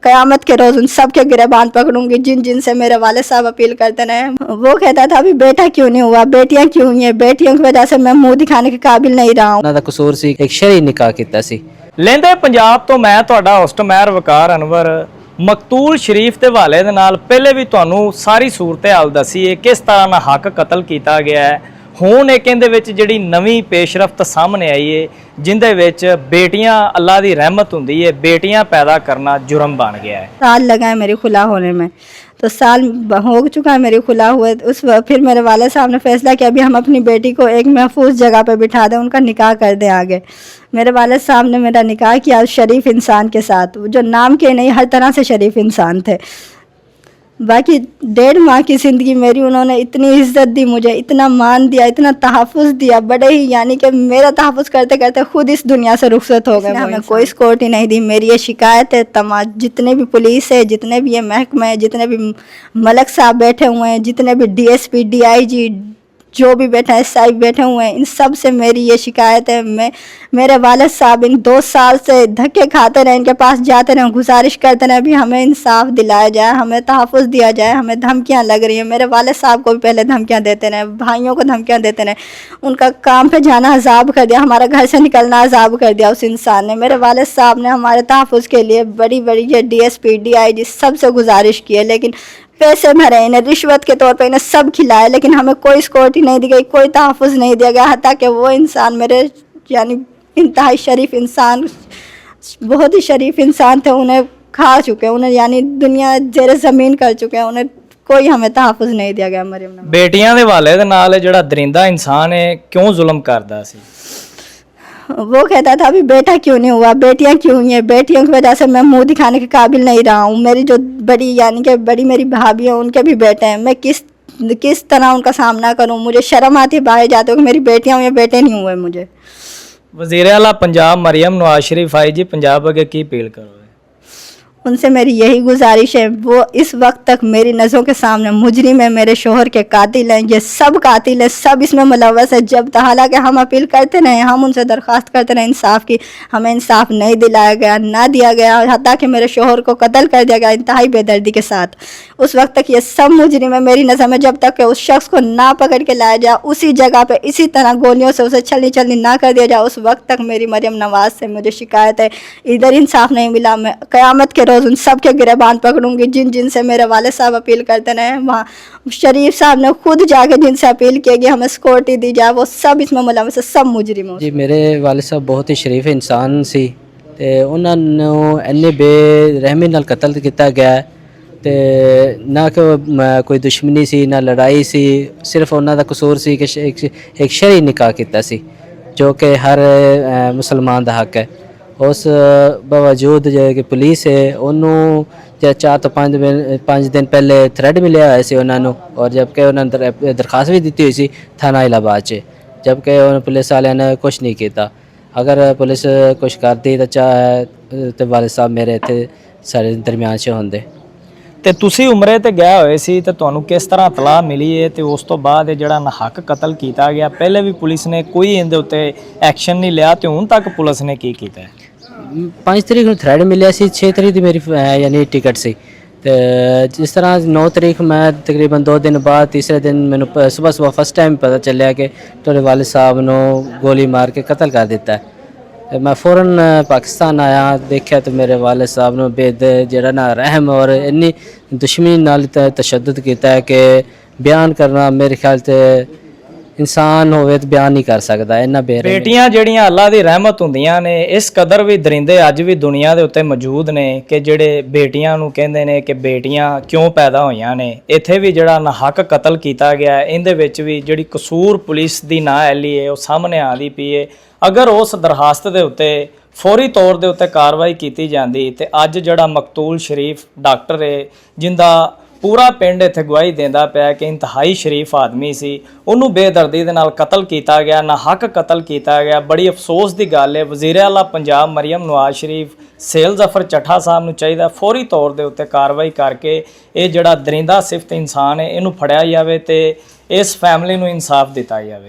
क़यामत के रोज़ उन सब के गिरबान पकड़ूंगी जिन जिन से मेरे वाले साहब अपील करते रहे। वो कहता था अभी बेटा क्यों नहीं हुआ, बेटियां क्यों हुई हैं, बेटियों की वजह से मैं मुंह दिखाने के काबिल नहीं रहा हूँ। ਉਹਨਾਂ ਦਾ ਕਸੂਰ ਸੀ ਇੱਕ ਸ਼ਰਈ ਨਿਕਾਹ ਕੀਤਾ ਸੀ। ਲਹਿੰਦੇ ਪੰਜਾਬ ਤੋਂ ਮੈਂ ਤੁਹਾਡਾ ਹੋਸਟ ਮਹਿਰ ਵਕਾਰ ਅਨਵਰ ਮਕਤੂਲ ਸ਼ਰੀਫ ਦੇ ਹਵਾਲੇ ਦੇ ਨਾਲ ਪਹਿਲੇ ਵੀ ਤੁਹਾਨੂੰ ਸਾਰੀ ਸੂਰਤ-ਏ-ਹਾਲ ਦੱਸੀ ਹੈ ਕਿਸ ਤਰ੍ਹਾਂ ਨਾਲ ਹੱਕ ਕਤਲ ਕੀਤਾ ਗਿਆ ਹੈ। ਹੁਣ ਇੱਕ ਇਹਦੇ ਵਿੱਚ ਜਿਹੜੀ ਨਵੀਂ ਪੇਸ਼ਰਫਤ ਸਾਹਮਣੇ ਆਈ ਹੈ ਜਿੰਦੇ ਵਿੱਚ बेटियां अल्लाह की रहमत होंदी है, बेटियां पैदा करना जुर्म बन गया है। साल लगा है मेरी खुला होने में, तो साल हो चुका है मेरी खुला हुए। उस फिर मेरे वाले साहब ने फैसला किया अभी हम अपनी बेटी को एक महफूज जगह पे बिठा दें, उनका निकाह कर दें आगे। मेरे वाले साहब ने मेरा निकाह किया शरीफ इंसान के साथ, जो नाम के नहीं हर तरह से शरीफ इंसान थे। बाकी 1.5 माह की ज़िंदगी मेरी उन्होंने इतनी इज़्ज़त दी मुझे, इतना मान दिया, इतना तहफ़्फ़ुज़ दिया, बड़े ही यानी कि मेरा तहफ़्फ़ुज़ करते करते ख़ुद इस दुनिया से रुखसत हो गए। हमें कोई सिक्योरिटी नहीं दी। मेरी ये शिकायत है तमाम जितने भी पुलिस है, जितने भी ये महकमे है, जितने भी मलक साहब बैठे हुए हैं, जितने भी DSP DIG जो भी बैठे हैं साहब बैठे हुए हैं, इन सब से मेरी ये शिकायत है। मेरे वालिद साहब इन 2 साल से धक्के खाते रहे, इनके पास जाते रहे, गुजारिश करते रहे अभी हमें इंसाफ दिलाया जाए, हमें तहफ़्फ़ुज़ दिया जाए। हमें धमकियां लग रही हैं, मेरे वालिद साहब को भी पहले धमकियां देते रहे, भाइयों को धमकियां देते रहे, उनका काम पे जाना अजाब कर दिया, हमारा घर से निकलना अजाब कर दिया उस इंसान ने। मेरे वालिद साहब ने हमारे तहफ़्फ़ुज़ के लिए बड़ी बड़ी ये DSP DIG सबसे गुजारिश की है, लेकिन पैसे भरे, इन्हें रिश्वत के तौर पे इन्हें सब खिलाए, लेकिन हमें कोई सिक्योरिटी नहीं दी गई, कोई तहफ़्फ़ुज़ नहीं दिया गया। हत्ता कि वो इंसान मेरे यानी इंतहाई शरीफ इंसान, बहुत ही शरीफ इंसान थे, उन्हें खा चुके, उन्हें यानी दुनिया ज़ेर ज़मीन कर चुके हैं, उन्हें कोई हमें तहफ़्फ़ुज़ नहीं दिया गया। मरियम बेटियां दे हवाले दे नाल ਜਿਹੜਾ दरिंदा इंसान है क्यों जुल्म करदा सी? वो कहता था अभी बेटा क्यों नहीं हुआ, बेटियां क्यों हुई हैं, बेटियों की वजह से मैं मुंह दिखाने के काबिल नहीं रहा हूँ। मेरी जो बड़ी यानी कि बड़ी मेरी भाभी हैं उनके भी बेटे हैं, मैं किस तरह उनका सामना करूँ। मुझे शर्म आती है बाहर जाते हो कि मेरी बेटियां हुई, बेटे नहीं हुए। मुझे वज़ीर आला पंजाब मरियम नवाज शरीफ आई जी, पंजाब अगे की अपील करो? उनसे मेरी यही गुजारिश है, वो इस वक्त तक मेरी नज़रों के सामने मुजरिम है, मेरे शोहर के कातिल हैं, ये सब कातिल हैं, सब इसमें मुलव्वस है। जब हालांकि हम अपील करते रहे, हम उनसे दरख्वास्त करते रहे इंसाफ की, हमें इंसाफ नहीं दिलाया गया, ना दिया गया, हत्ता कि मेरे शोहर को कत्ल कर दिया गया इंतहाई बेदर्दी के साथ। उस वक्त तक ये सब मुजरिम है मेरी नज़र में। जब तक कि उस शख्स को ना पकड़ के लाया जाए, उसी जगह पर इसी तरह गोलियों से उसे छलनी छलनी ना कर दिया जाए, उस वक्त तक मेरी मरियम नवाज से मुझे शिकायत है। इधर इंसाफ नहीं मिला, मैं क़यामत के उन सब के गिरबान पकड़ूंगी जिन जिन से मेरे वाले साहब अपील करते रहे। वहाँ शरीफ साहब ने खुद जाके जिनसे अपील की कि हमें सिक्योरिटी दी जाए, वो सब इसमें मुलव्वस है, सब मुजरिम हो। जी मेरे वाले साहब बहुत ही शरीफ इंसान सी ते ਉਹਨਾਂ ਨੂੰ ਇੰਨੇ ਬੇਰਹਿਮੀ ਨਾਲ ਕਤਲ ਕੀਤਾ ਗਿਆ ਤੇ ਨਾ ਕਿ ਕੋਈ ਦੁਸ਼ਮਣੀ ਸੀ ਨਾ ਲੜਾਈ ਸੀ, ਸਿਰਫ ਉਹਨਾਂ ਦਾ ਕਸੂਰ ਸੀ ਕਿ ਇੱਕ ਸ਼ਰਈ ਨਿਕਾਹ ਕੀਤਾ ਸੀ ਜੋ ਕਿ ਹਰ ਮੁਸਲਮਾਨ ਦਾ ਹੱਕ ਹੈ। ਉਸ ਬਾਵਜੂਦ ਜੋ ਕਿ ਪੁਲਿਸ ਹੈ ਉਹਨੂੰ 4 ਤੋਂ 5 ਦਿਨ ਪਹਿਲੇ ਥ੍ਰੈਡ ਮਿਲਿਆ ਹੋਇਆ ਸੀ ਉਹਨਾਂ ਨੂੰ, ਔਰ ਜਦਕਿ ਉਹਨਾਂ ਨੇ ਦਰਖਾਸਤ ਵੀ ਦਿੱਤੀ ਹੋਈ ਸੀ ਥਾਣਾ ਇਲਾਹਾਬਾਦ 'ਚ, ਜਦਕਿ ਉਹਨਾਂ ਪੁਲਿਸ ਵਾਲਿਆਂ ਨੇ ਕੁਛ ਨਹੀਂ ਕੀਤਾ। ਅਗਰ ਪੁਲਿਸ ਕੁਛ ਕਰਦੀ ਤਾਂ ਵਾਲਿਦ ਸਾਹਿਬ ਮੇਰੇ ਇੱਥੇ ਸਾਡੇ ਦਰਮਿਆਨ 'ਚ ਹੁੰਦੇ। ਤੇ ਤੁਸੀਂ ਉਮਰੇ ਤੇ ਗਏ ਹੋਏ ਸੀ ਤੇ ਤੁਹਾਨੂੰ ਕਿਸ ਤਰ੍ਹਾਂ ਇਤਲਾਹ ਮਿਲੀ ਹੈ ਤੇ ਉਸ ਤੋਂ ਬਾਅਦ ਜਿਹੜਾ ਨਾਹਕ ਕਤਲ ਕੀਤਾ ਗਿਆ, ਪਹਿਲੇ ਵੀ ਪੁਲਿਸ ਨੇ ਕੋਈ ਇਹਦੇ ਉੱਤੇ ਐਕਸ਼ਨ ਨਹੀਂ ਲਿਆ ਤੇ ਹੁਣ ਤੱਕ ਪੁਲਿਸ ਨੇ ਕੀ ਕੀਤਾ ਹੈ? 5 ਤਰੀਕ ਨੂੰ ਥ੍ਰੈਡ ਮਿਲਿਆ ਸੀ, 6 ਤਰੀਕ ਦੀ ਮੇਰੀ ਯਾਨੀ ਟਿਕਟ ਸੀ ਤੇ ਜਿਸ ਤਰ੍ਹਾਂ 9 ਤਰੀਕ ਮੈਂ ਤਕਰੀਬਨ 2 ਦਿਨ ਬਾਅਦ ਤੀਸਰੇ ਦਿਨ ਮੈਨੂੰ ਸਵੇਰ ਫਸਟ ਟਾਈਮ ਪਤਾ ਚੱਲਿਆ ਕਿ ਤੁਹਾਡੇ ਵਾਲਿਦ ਸਾਹਿਬ ਨੂੰ ਗੋਲੀ ਮਾਰ ਕੇ ਕਤਲ ਕਰ ਦਿੱਤਾ। मैं फ़ौरन पाकिस्तान आया, देखा तो मेरे वाले साहब ने बेद जरा ना रहम और इन्नी दुश्मनी नाल तशद्दुद किया है कि बयान करना मेरे ख्याल से इंसान होवे तो बयान नहीं कर सकता। इन्ना बेटियां ਜਿਹੜੀਆਂ ਅੱਲਾ ਦੀ ਰਹਿਮਤ ਹੁੰਦੀਆਂ ਨੇ, ਇਸ ਕਦਰ ਵੀ ਦਰਿੰਦੇ ਅੱਜ ਵੀ ਦੁਨੀਆ ਦੇ ਉੱਤੇ ਮੌਜੂਦ ਨੇ ਕਿ ਜਿਹੜੇ ਬੇਟੀਆਂ ਨੂੰ ਕਹਿੰਦੇ ਨੇ ਕਿ ਬੇਟੀਆਂ ਕਿਉਂ ਪੈਦਾ ਹੋਈਆਂ ਨੇ। ਇੱਥੇ ਵੀ ਜਿਹੜਾ ਨਾਹਕ ਕਤਲ ਕੀਤਾ ਗਿਆ ਇਹਦੇ ਵਿੱਚ ਵੀ ਜਿਹੜੀ ਕਸੂਰ ਪੁਲਿਸ ਦੀ ਨਾਅਹਿਲੀ ਹੈ ਉਹ ਸਾਹਮਣੇ ਆਉਂਦੀ ਪਈ ਹੈ। ਅਗਰ ਉਸ ਦਰਖਾਸਤ ਦੇ ਉੱਤੇ ਫੌਰੀ ਤੌਰ ਦੇ ਉੱਤੇ ਕਾਰਵਾਈ ਕੀਤੀ ਜਾਂਦੀ ਤੇ ਅੱਜ ਜਿਹੜਾ ਮਕਤੂਲ ਸ਼ਰੀਫ ਡਾਕਟਰ ਹੈ ਜਿੰਦਾ ਪੂਰਾ ਪਿੰਡ ਇੱਥੇ ਗਵਾਹੀ ਦਿੰਦਾ ਪਿਆ ਕਿ ਇੰਤਹਾਈ ਸ਼ਰੀਫ ਆਦਮੀ ਸੀ, ਉਹਨੂੰ ਬੇਦਰਦੀ ਦੇ ਨਾਲ ਕਤਲ ਕੀਤਾ ਗਿਆ, ਨਾਹਕ ਕਤਲ ਕੀਤਾ ਗਿਆ। ਬੜੀ ਅਫਸੋਸ ਦੀ ਗੱਲ ਹੈ। ਵਜ਼ੀਰ ਆਲਾ ਪੰਜਾਬ ਮਰੀਮ ਨਵਾਜ਼ ਸ਼ਰੀਫ ਸੇਲ ਜ਼ਫਰ ਚੱਠਾ ਸਾਹਿਬ ਨੂੰ ਚਾਹੀਦਾ ਫੌਰੀ ਤੌਰ ਦੇ ਉੱਤੇ ਕਾਰਵਾਈ ਕਰਕੇ ਇਹ ਜਿਹੜਾ ਦਰਿੰਦਾ ਸਿਫਤ ਇਨਸਾਨ ਹੈ ਇਹਨੂੰ ਫੜਿਆ ਜਾਵੇ ਤੇ ਇਸ ਫੈਮਿਲੀ ਨੂੰ ਇਨਸਾਫ ਦਿੱਤਾ ਜਾਵੇ।